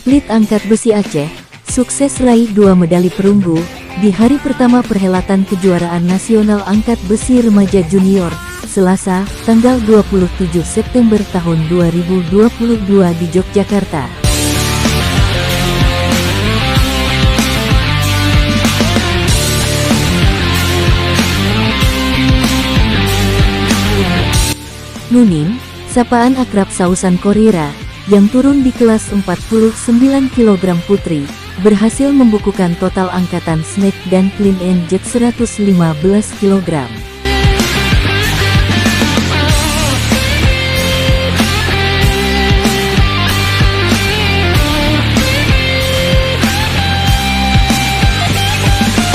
Atlet angkat besi Aceh, sukses raih 2 medali perunggu, di hari pertama perhelatan kejuaraan nasional angkat besi remaja junior, Selasa, tanggal 27 September tahun 2022 di Yogyakarta. Nuning, sapaan akrab Sausan Korira, yang turun di kelas 49 kg putri, berhasil membukukan total angkatan snatch dan clean and jerk 115 kg.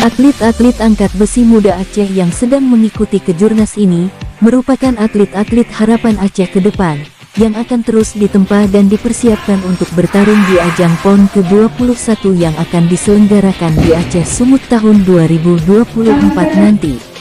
Atlet-atlet angkat besi muda Aceh yang sedang mengikuti kejurnas ini, merupakan atlet-atlet harapan Aceh ke depan, yang akan terus ditempa dan dipersiapkan untuk bertarung di ajang PON ke-21 yang akan diselenggarakan di Aceh Sumut tahun 2024 nanti.